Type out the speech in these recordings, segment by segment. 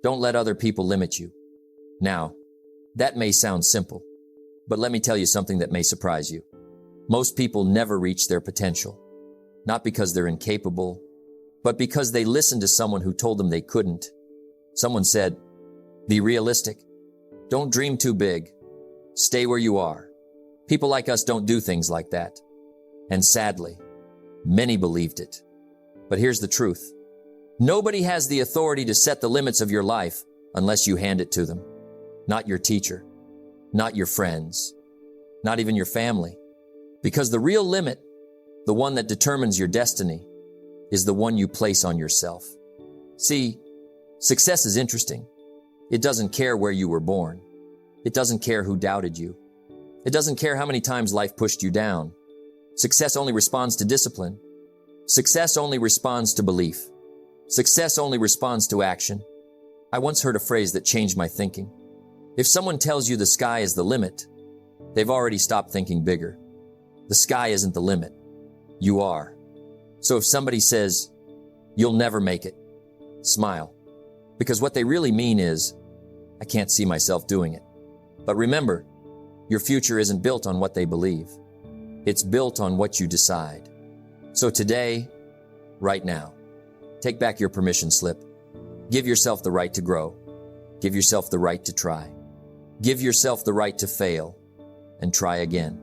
Don't let other people limit you. Now, that may sound simple, but let me tell you something that may surprise you. Most people never reach their potential, not because they're incapable, but because they listened to someone who told them they couldn't. Someone said, "Be realistic. Don't dream too big. Stay where you are." People like us don't do things like that. And sadly, many believed it. But here's the truth. Nobody has the authority to set the limits of your life unless you hand it to them. Not your teacher, not your friends, not even your family. Because the real limit, the one that determines your destiny, is the one you place on yourself. See, success is interesting. It doesn't care where you were born. It doesn't care who doubted you. It doesn't care how many times life pushed you down. Success only responds to discipline. Success only responds to belief. Success only responds to action. I once heard a phrase that changed my thinking. If someone tells you the sky is the limit, they've already stopped thinking bigger. The sky isn't the limit. You are. So if somebody says, "You'll never make it," smile. Because what they really mean is, "I can't see myself doing it." But remember, your future isn't built on what they believe. It's built on what you decide. So today, right now, take back your permission slip. Give yourself the right to grow. Give yourself the right to try. Give yourself the right to fail and try again.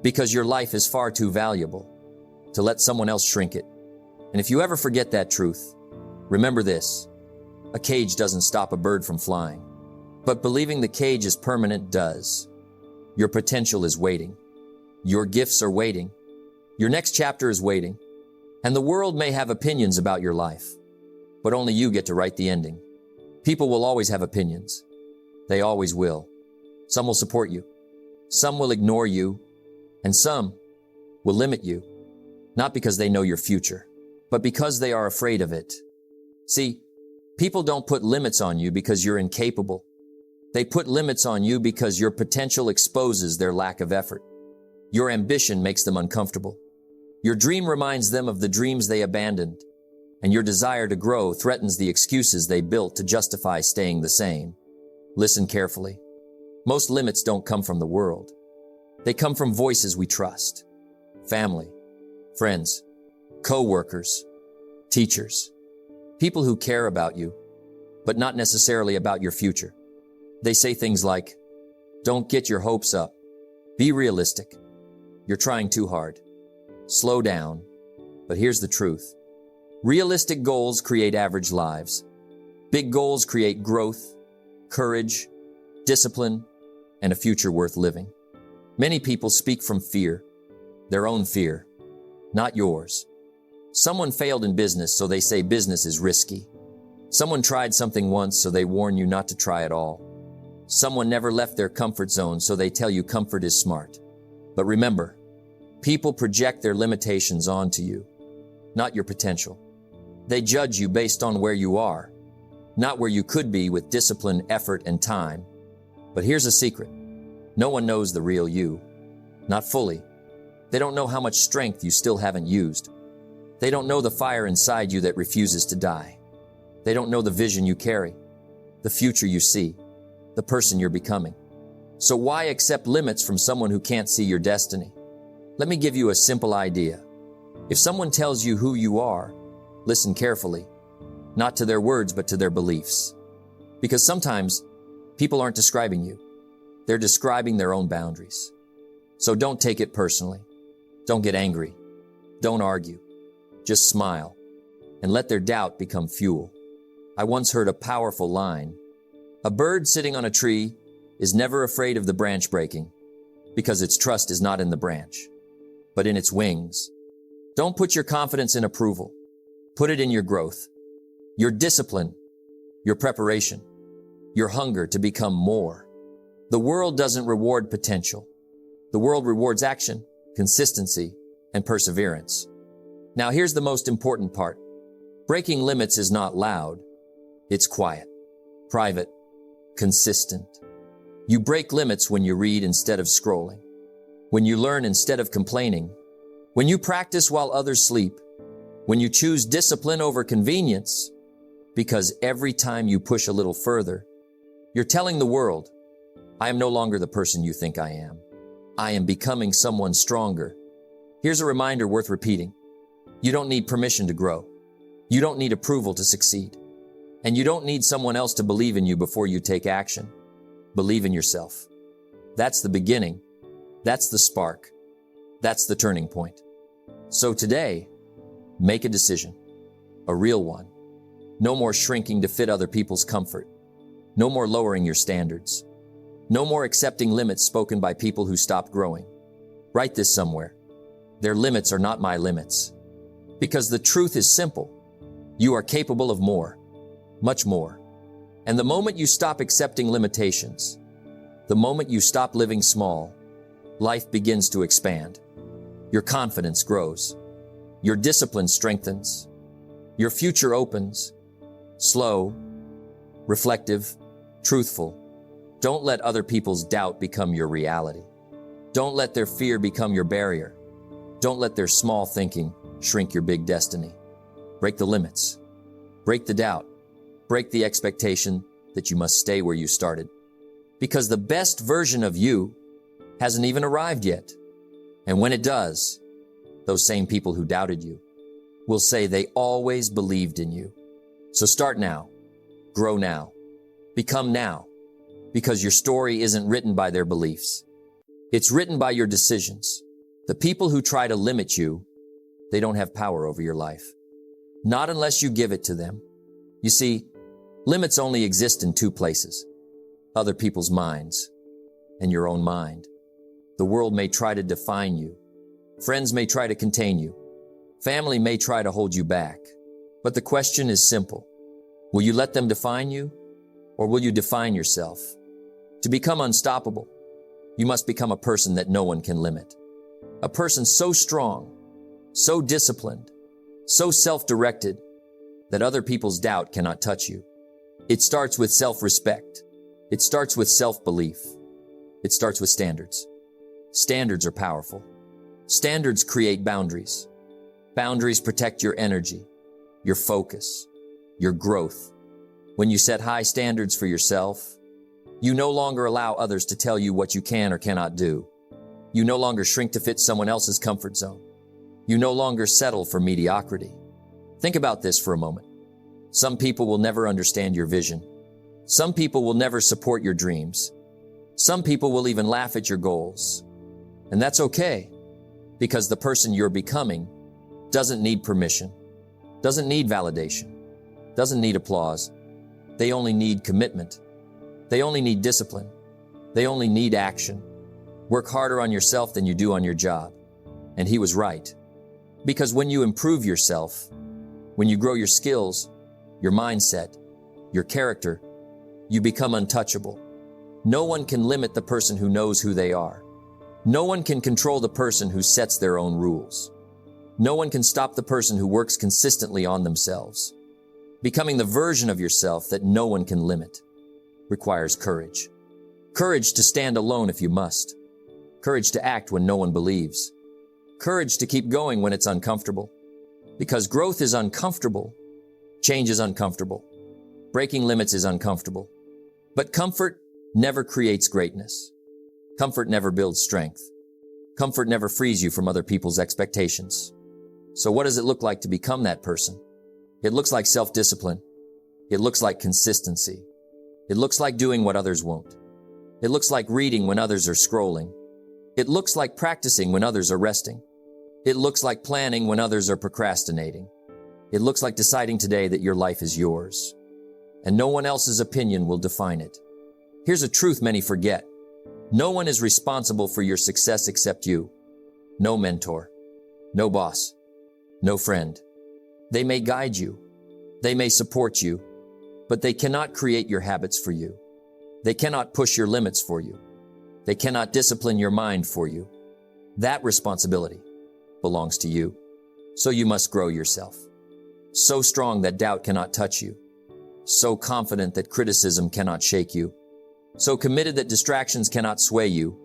Because your life is far too valuable to let someone else shrink it. And if you ever forget that truth, remember this: a cage doesn't stop a bird from flying, but believing the cage is permanent does. Your potential is waiting. Your gifts are waiting. Your next chapter is waiting. And the world may have opinions about your life, but only you get to write the ending. People will always have opinions. They always will. Some will support you. Some will ignore you. And some will limit you, not because they know your future, but because they are afraid of it. See, people don't put limits on you because you're incapable. They put limits on you because your potential exposes their lack of effort. Your ambition makes them uncomfortable. Your dream reminds them of the dreams they abandoned, and your desire to grow threatens the excuses they built to justify staying the same. Listen carefully. Most limits don't come from the world. They come from voices we trust. Family, friends, co-workers, teachers, people who care about you, but not necessarily about your future. They say things like, "Don't get your hopes up. Be realistic. You're trying too hard. Slow down." But here's the truth. Realistic goals create average lives. Big goals create growth, courage, discipline, and a future worth living. Many people speak from fear, their own fear, not yours. Someone failed in business, so they say business is risky. Someone tried something once, so they warn you not to try at all. Someone never left their comfort zone, so they tell you comfort is smart. But remember, people project their limitations onto you, not your potential. They judge you based on where you are, not where you could be with discipline, effort, and time. But here's a secret. No one knows the real you. Not fully. They don't know how much strength you still haven't used. They don't know the fire inside you that refuses to die. They don't know the vision you carry, the future you see, the person you're becoming. So why accept limits from someone who can't see your destiny? Let me give you a simple idea. If someone tells you who you are, listen carefully, not to their words, but to their beliefs. Because sometimes people aren't describing you. They're describing their own boundaries. So don't take it personally. Don't get angry. Don't argue. Just smile and let their doubt become fuel. I once heard a powerful line. A bird sitting on a tree is never afraid of the branch breaking because its trust is not in the branch, but in its wings. Don't put your confidence in approval. Put it in your growth, your discipline, your preparation, your hunger to become more. The world doesn't reward potential. The world rewards action, consistency, and perseverance. Now here's the most important part. Breaking limits is not loud. It's quiet, private, consistent. You break limits when you read instead of scrolling, when you learn instead of complaining, when you practice while others sleep, when you choose discipline over convenience, Because every time you push a little further, you're telling the world, I am no longer the person you think I am. I am becoming someone stronger. Here's a reminder worth repeating. You don't need permission to grow. You don't need approval to succeed. And you don't need someone else to believe in you before you take action. Believe in yourself. That's the beginning. That's the spark. That's the turning point. So today, make a decision. A real one. No more shrinking to fit other people's comfort. No more lowering your standards. No more accepting limits spoken by people who stopped growing. Write this somewhere. Their limits are not my limits. Because the truth is simple. You are capable of more, much more. And the moment you stop accepting limitations, the moment you stop living small, life begins to expand. Your confidence grows. Your discipline strengthens. Your future opens. Slow, reflective, truthful. Don't let other people's doubt become your reality. Don't let their fear become your barrier. Don't let their small thinking shrink your big destiny. Break the limits. Break the doubt. Break the expectation that you must stay where you started. Because the best version of you hasn't even arrived yet. And when it does, those same people who doubted you will say they always believed in you. So start now. Grow now. Become now. Because your story isn't written by their beliefs. It's written by your decisions. The people who try to limit you, they don't have power over your life. Not unless you give it to them. You see, limits only exist in two places. Other people's minds and your own mind. The world may try to define you. Friends may try to contain you. Family may try to hold you back. But the question is simple. Will you let them define you? Or will you define yourself? To become unstoppable, you must become a person that no one can limit. A person so strong, so disciplined, so self-directed that other people's doubt cannot touch you. It starts with self-respect. It starts with self-belief. It starts with standards. Standards are powerful. Standards create boundaries. Boundaries protect your energy, your focus, your growth. When you set high standards for yourself, you no longer allow others to tell you what you can or cannot do. You no longer shrink to fit someone else's comfort zone. You no longer settle for mediocrity. Think about this for a moment. Some people will never understand your vision. Some people will never support your dreams. Some people will even laugh at your goals. And that's okay, because the person you're becoming doesn't need permission, doesn't need validation, doesn't need applause. They only need commitment. They only need discipline. They only need action. Work harder on yourself than you do on your job. And he was right. Because when you improve yourself, when you grow your skills, your mindset, your character, you become untouchable. No one can limit the person who knows who they are. No one can control the person who sets their own rules. No one can stop the person who works consistently on themselves. Becoming the version of yourself that no one can limit requires courage. Courage to stand alone if you must. Courage to act when no one believes. Courage to keep going when it's uncomfortable. Because growth is uncomfortable. Change is uncomfortable. Breaking limits is uncomfortable. But comfort never creates greatness. Comfort never builds strength. Comfort never frees you from other people's expectations. So what does it look like to become that person? It looks like self-discipline. It looks like consistency. It looks like doing what others won't. It looks like reading when others are scrolling. It looks like practicing when others are resting. It looks like planning when others are procrastinating. It looks like deciding today that your life is yours, and no one else's opinion will define it. Here's a truth many forget. No one is responsible for your success except you. No mentor, no boss, no friend. They may guide you. They may support you, but they cannot create your habits for you. They cannot push your limits for you. They cannot discipline your mind for you. That responsibility belongs to you. So you must grow yourself. So strong that doubt cannot touch you. So confident that criticism cannot shake you. So committed that distractions cannot sway you.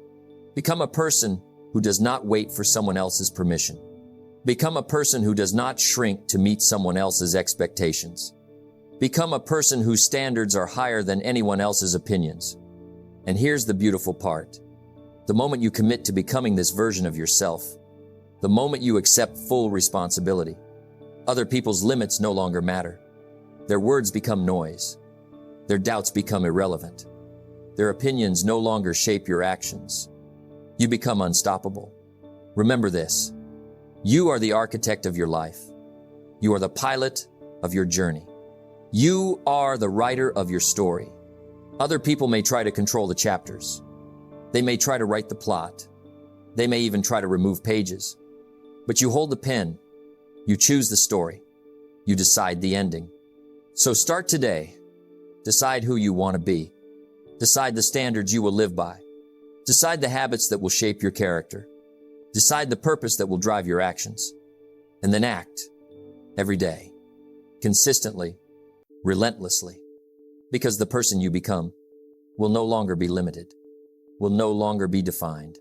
Become a person who does not wait for someone else's permission. Become a person who does not shrink to meet someone else's expectations. Become a person whose standards are higher than anyone else's opinions. And here's the beautiful part. The moment you commit to becoming this version of yourself, the moment you accept full responsibility, other people's limits no longer matter. Their words become noise. Their doubts become irrelevant. Their opinions no longer shape your actions. You become unstoppable. Remember this. You are the architect of your life. You are the pilot of your journey. You are the writer of your story. Other people may try to control the chapters. They may try to write the plot. They may even try to remove pages. But you hold the pen. You choose the story. You decide the ending. So start today. Decide who you want to be. Decide the standards you will live by. Decide the habits that will shape your character. Decide the purpose that will drive your actions. And then act every day, consistently, relentlessly, because the person you become will no longer be limited, will no longer be defined,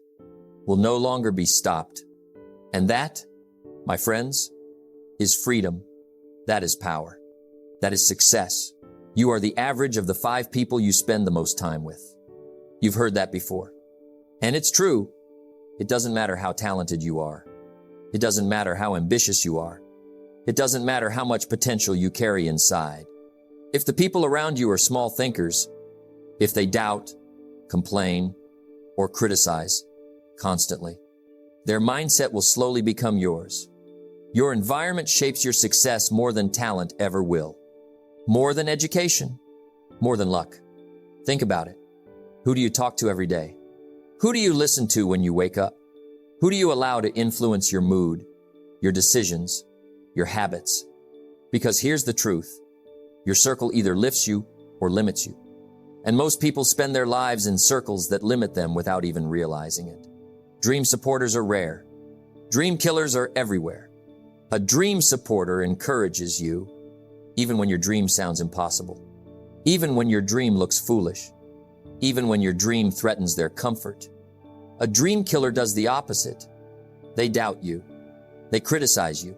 will no longer be stopped. And that, my friends, is freedom. That is power. That is success. You are the average of the 5 people you spend the most time with. You've heard that before. And it's true. It doesn't matter how talented you are. It doesn't matter how ambitious you are. It doesn't matter how much potential you carry inside. If the people around you are small thinkers, if they doubt, complain, or criticize constantly, their mindset will slowly become yours. Your environment shapes your success more than talent ever will. More than education, more than luck. Think about it. Who do you talk to every day? Who do you listen to when you wake up? Who do you allow to influence your mood, your decisions, your habits? Because here's the truth. Your circle either lifts you or limits you. And most people spend their lives in circles that limit them without even realizing it. Dream supporters are rare. Dream killers are everywhere. A dream supporter encourages you, even when your dream sounds impossible. Even when your dream looks foolish. Even when your dream threatens their comfort. A dream killer does the opposite. They doubt you. They criticize you.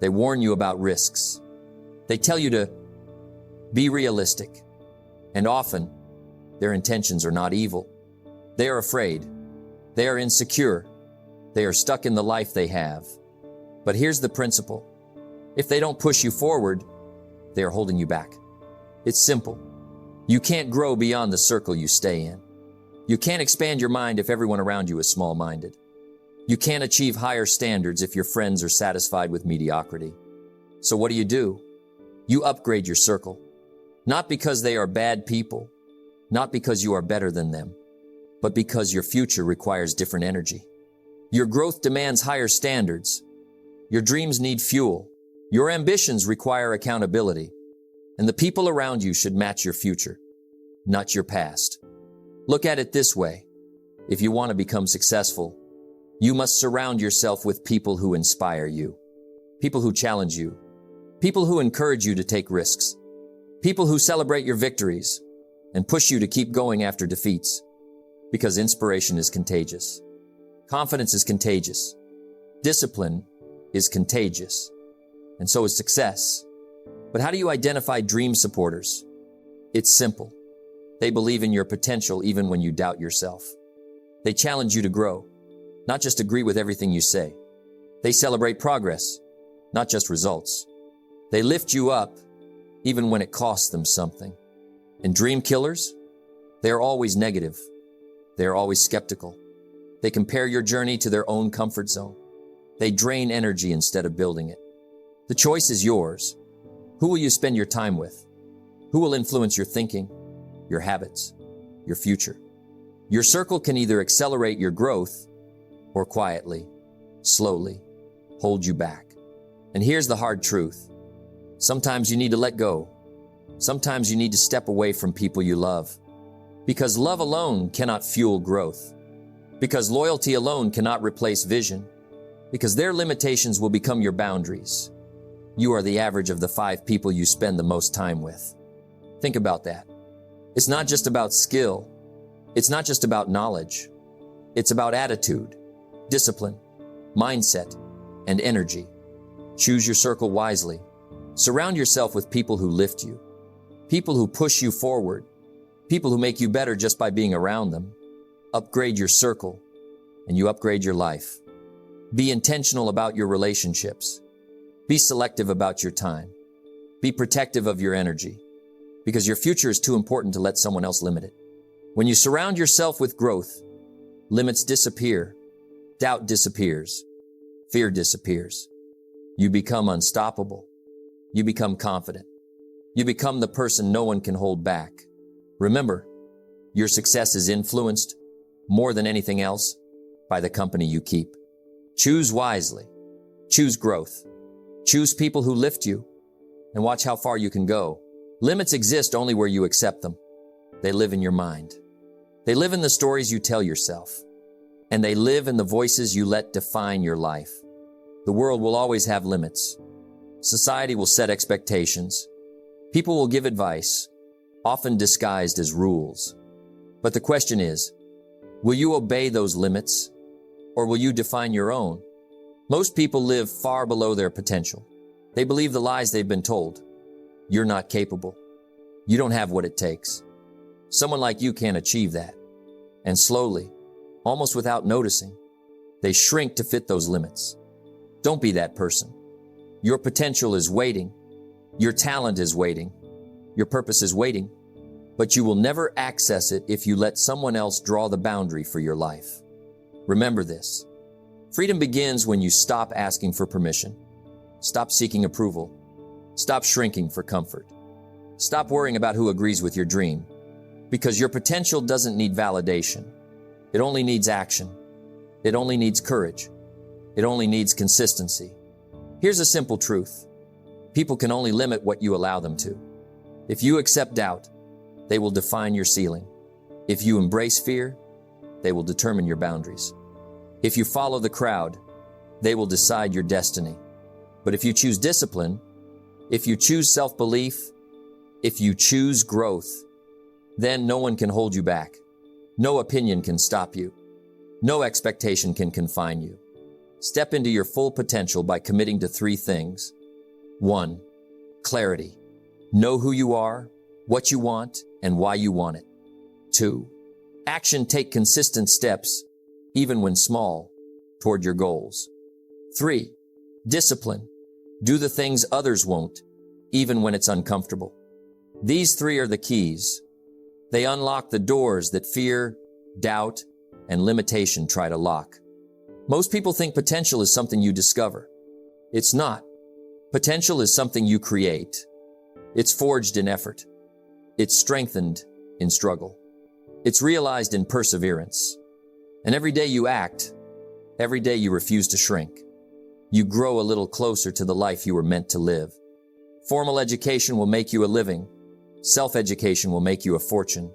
They warn you about risks. They tell you to be realistic. And often, their intentions are not evil. They are afraid. They are insecure. They are stuck in the life they have. But here's the principle. If they don't push you forward, they are holding you back. It's simple. You can't grow beyond the circle you stay in. You can't expand your mind if everyone around you is small-minded. You can't achieve higher standards if your friends are satisfied with mediocrity. So what do? You upgrade your circle. Not because they are bad people, not because you are better than them, but because your future requires different energy. Your growth demands higher standards. Your dreams need fuel. Your ambitions require accountability. And the people around you should match your future, not your past. Look at it this way. If you want to become successful, you must surround yourself with people who inspire you, people who challenge you, people who encourage you to take risks, people who celebrate your victories and push you to keep going after defeats, because inspiration is contagious. Confidence is contagious. Discipline is contagious. And so is success. But how do you identify dream supporters? It's simple. They believe in your potential even when you doubt yourself. They challenge you to grow, not just agree with everything you say. They celebrate progress, not just results. They lift you up even when it costs them something. And dream killers? They are always negative. They are always skeptical. They compare your journey to their own comfort zone. They drain energy instead of building it. The choice is yours. Who will you spend your time with? Who will influence your thinking, your habits, your future? Your circle can either accelerate your growth or quietly, slowly, hold you back. And here's the hard truth. Sometimes you need to let go. Sometimes you need to step away from people you love. Because love alone cannot fuel growth. Because loyalty alone cannot replace vision. Because their limitations will become your boundaries. You are the average of the 5 people you spend the most time with. Think about that. It's not just about skill. It's not just about knowledge. It's about attitude, discipline, mindset, and energy. Choose your circle wisely. Surround yourself with people who lift you, People who push you forward. People who make you better just by being around them. Upgrade your circle, and you upgrade your life. Be intentional about your relationships. Be selective about your time. Be protective of your energy, because your future is too important to let someone else limit it. When you surround yourself with growth, limits disappear, doubt disappears, fear disappears. You become unstoppable. You become confident. You become the person no one can hold back. Remember, your success is influenced, more than anything else, by the company you keep. Choose wisely. Choose growth. Choose people who lift you, and watch how far you can go. Limits exist only where you accept them. They live in your mind. They live in the stories you tell yourself, and they live in the voices you let define your life. The world will always have limits. Society will set expectations. People will give advice, often disguised as rules. But the question is, will you obey those limits, or will you define your own? Most people live far below their potential. They believe the lies they've been told. You're not capable. You don't have what it takes. Someone like you can't achieve that. And slowly, almost without noticing, they shrink to fit those limits. Don't be that person. Your potential is waiting. Your talent is waiting. Your purpose is waiting. But you will never access it if you let someone else draw the boundary for your life. Remember this. Freedom begins when you stop asking for permission. Stop seeking approval. Stop shrinking for comfort. Stop worrying about who agrees with your dream. Because your potential doesn't need validation. It only needs action. It only needs courage. It only needs consistency. Here's a simple truth. People can only limit what you allow them to. If you accept doubt, they will define your ceiling. If you embrace fear, they will determine your boundaries. If you follow the crowd, they will decide your destiny. But if you choose discipline, if you choose self-belief, if you choose growth, then no one can hold you back. No opinion can stop you. No expectation can confine you. Step into your full potential by committing to 3 things. 1. Clarity. Know who you are, what you want, and why you want it. 2. Action. Take consistent steps, even when small, toward your goals. 3. Discipline. Do the things others won't, even when it's uncomfortable. These 3 are the keys. They unlock the doors that fear, doubt, and limitation try to lock. Most people think potential is something you discover. It's not. Potential is something you create. It's forged in effort. It's strengthened in struggle. It's realized in perseverance. And every day you act, every day you refuse to shrink, you grow a little closer to the life you were meant to live. Formal education will make you a living. Self-education will make you a fortune.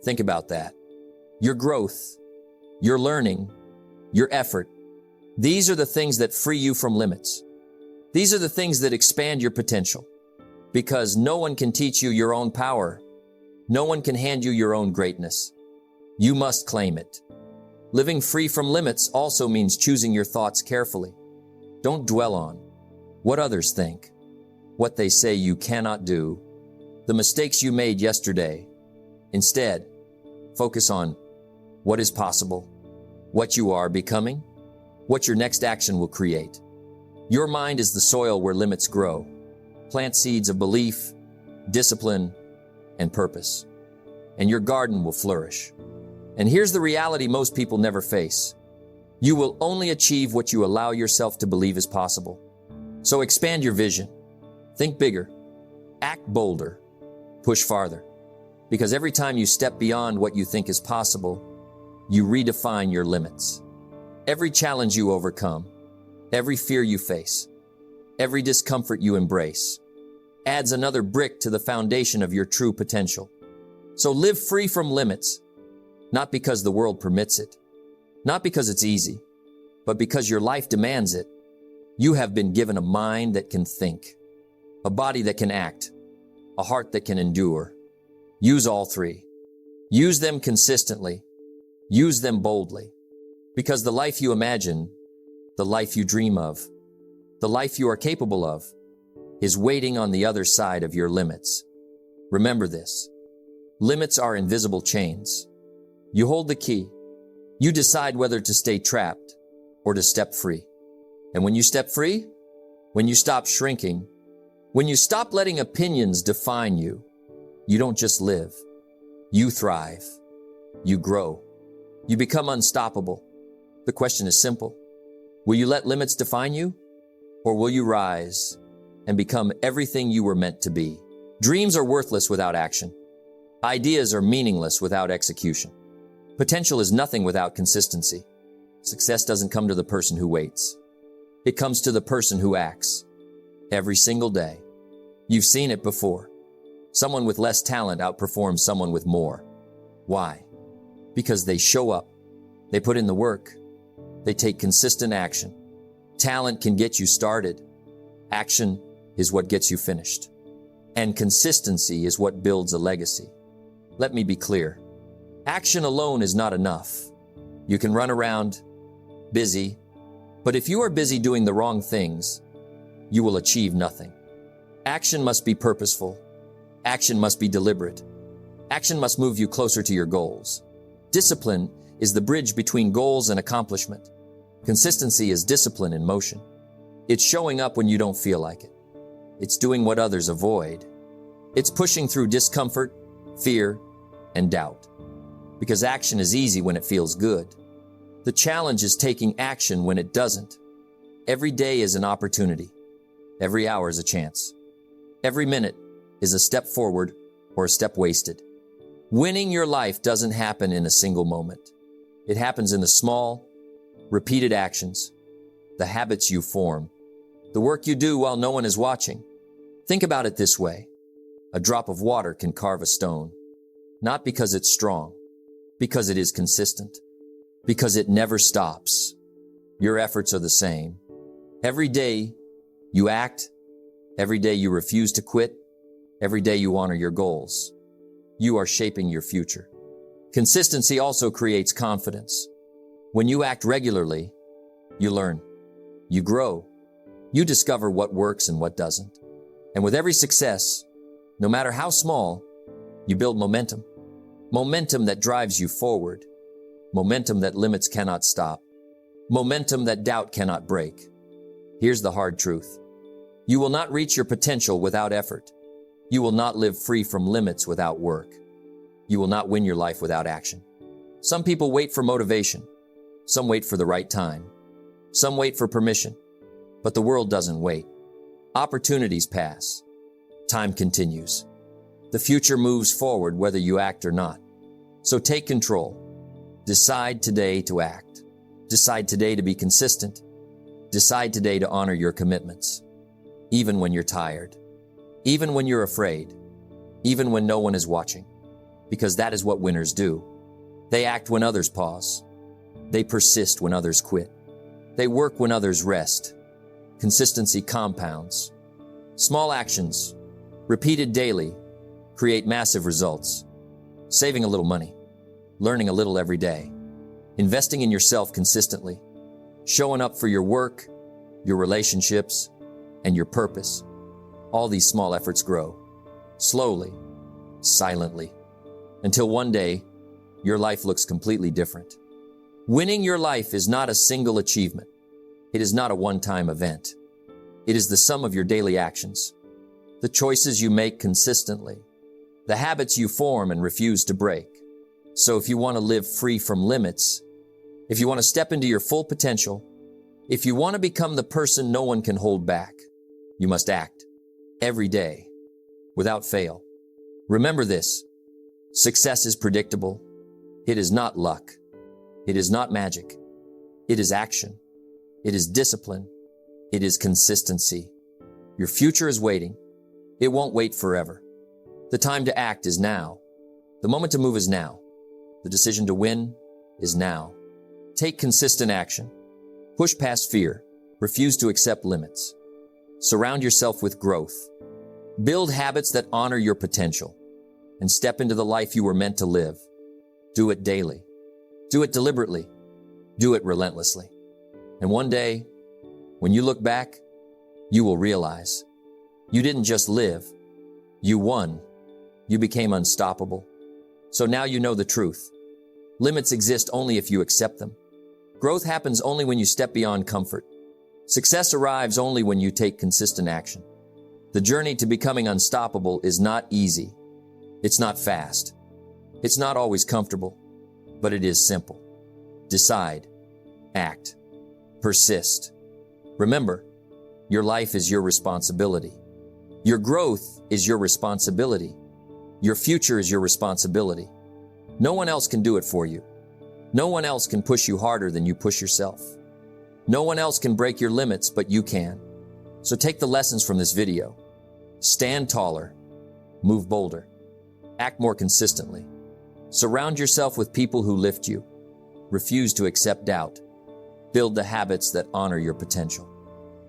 Think about that. Your growth, your learning, your effort, these are the things that free you from limits. These are the things that expand your potential. Because no one can teach you your own power. No one can hand you your own greatness. You must claim it. Living free from limits also means choosing your thoughts carefully. Don't dwell on what others think, what they say you cannot do, the mistakes you made yesterday. Instead, focus on what is possible, what you are becoming, what your next action will create. Your mind is the soil where limits grow. Plant seeds of belief, discipline, and purpose, and your garden will flourish. And here's the reality most people never face. You will only achieve what you allow yourself to believe is possible. So expand your vision. Think bigger. Act bolder. Push farther. Because every time you step beyond what you think is possible, you redefine your limits. Every challenge you overcome, every fear you face, every discomfort you embrace, adds another brick to the foundation of your true potential. So live free from limits, not because the world permits it, not because it's easy, but because your life demands it. You have been given a mind that can think, a body that can act, a heart that can endure. Use all 3. Use them consistently. Use them boldly. Because the life you imagine, the life you dream of, the life you are capable of, is waiting on the other side of your limits. Remember this. Limits are invisible chains. You hold the key. You decide whether to stay trapped or to step free. And when you step free, when you stop shrinking, when you stop letting opinions define you, you don't just live. You thrive. You grow. You become unstoppable. The question is simple. Will you let limits define you? Or will you rise and become everything you were meant to be? Dreams are worthless without action. Ideas are meaningless without execution. Potential is nothing without consistency. Success doesn't come to the person who waits. It comes to the person who acts. Every single day. You've seen it before. Someone with less talent outperforms someone with more. Why? Because they show up. They put in the work. They take consistent action. Talent can get you started. Action is what gets you finished. And consistency is what builds a legacy. Let me be clear. Action alone is not enough. You can run around, busy, but if you are busy doing the wrong things, you will achieve nothing. Action must be purposeful. Action must be deliberate. Action must move you closer to your goals. Discipline is the bridge between goals and accomplishment. Consistency is discipline in motion. It's showing up when you don't feel like it. It's doing what others avoid. It's pushing through discomfort, fear, and doubt. Because action is easy when it feels good. The challenge is taking action when it doesn't. Every day is an opportunity. Every hour is a chance. Every minute is a step forward or a step wasted. Winning your life doesn't happen in a single moment. It happens in the small, repeated actions, the habits you form, the work you do while no one is watching. Think about it this way. A drop of water can carve a stone, not because it's strong, because it is consistent, because it never stops. Your efforts are the same. Every day you act, every day you refuse to quit, every day you honor your goals. You are shaping your future. Consistency also creates confidence. When you act regularly, you learn, you grow, you discover what works and what doesn't. And with every success, no matter how small, you build momentum. Momentum that drives you forward. Momentum that limits cannot stop. Momentum that doubt cannot break. Here's the hard truth. You will not reach your potential without effort. You will not live free from limits without work. You will not win your life without action. Some people wait for motivation. Some wait for the right time. Some wait for permission. But the world doesn't wait. Opportunities pass. Time continues. The future moves forward whether you act or not. So take control. Decide today to act. Decide today to be consistent. Decide today to honor your commitments. Even when you're tired. Even when you're afraid. Even when no one is watching. Because that is what winners do. They act when others pause. They persist when others quit. They work when others rest. Consistency compounds. Small actions, repeated daily, create massive results. Saving a little money, learning a little every day, investing in yourself consistently, showing up for your work, your relationships, and your purpose. All these small efforts grow, slowly, silently, until one day, your life looks completely different. Winning your life is not a single achievement. It is not a one-time event. It is the sum of your daily actions, the choices you make consistently, the habits you form and refuse to break. So if you want to live free from limits, if you want to step into your full potential, if you want to become the person no one can hold back, you must act every day without fail. Remember this, success is predictable. It is not luck. It is not magic. It is action. It is discipline. It is consistency. Your future is waiting. It won't wait forever. The time to act is now. The moment to move is now. The decision to win is now. Take consistent action. Push past fear. Refuse to accept limits. Surround yourself with growth. Build habits that honor your potential. And step into the life you were meant to live. Do it daily. Do it deliberately. Do it relentlessly. And one day, when you look back, you will realize you didn't just live, you won. You became unstoppable. So now you know the truth. Limits exist only if you accept them. Growth happens only when you step beyond comfort. Success arrives only when you take consistent action. The journey to becoming unstoppable is not easy. It's not fast. It's not always comfortable, but it is simple. Decide, act, persist. Remember, your life is your responsibility. Your growth is your responsibility. Your future is your responsibility. No one else can do it for you. No one else can push you harder than you push yourself. No one else can break your limits, but you can. So take the lessons from this video. Stand taller, move bolder, act more consistently. Surround yourself with people who lift you. Refuse to accept doubt. Build the habits that honor your potential.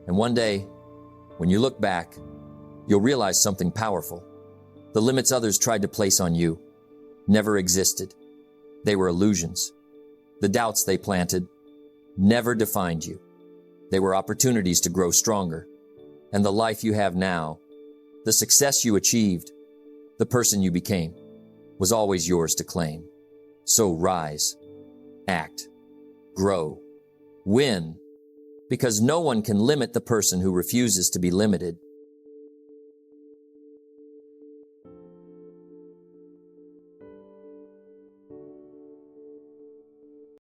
And one day, when you look back, you'll realize something powerful. The limits others tried to place on you never existed. They were illusions. The doubts they planted never defined you. They were opportunities to grow stronger. And the life you have now, the success you achieved, the person you became, was always yours to claim. So rise, act, grow, win, because no one can limit the person who refuses to be limited.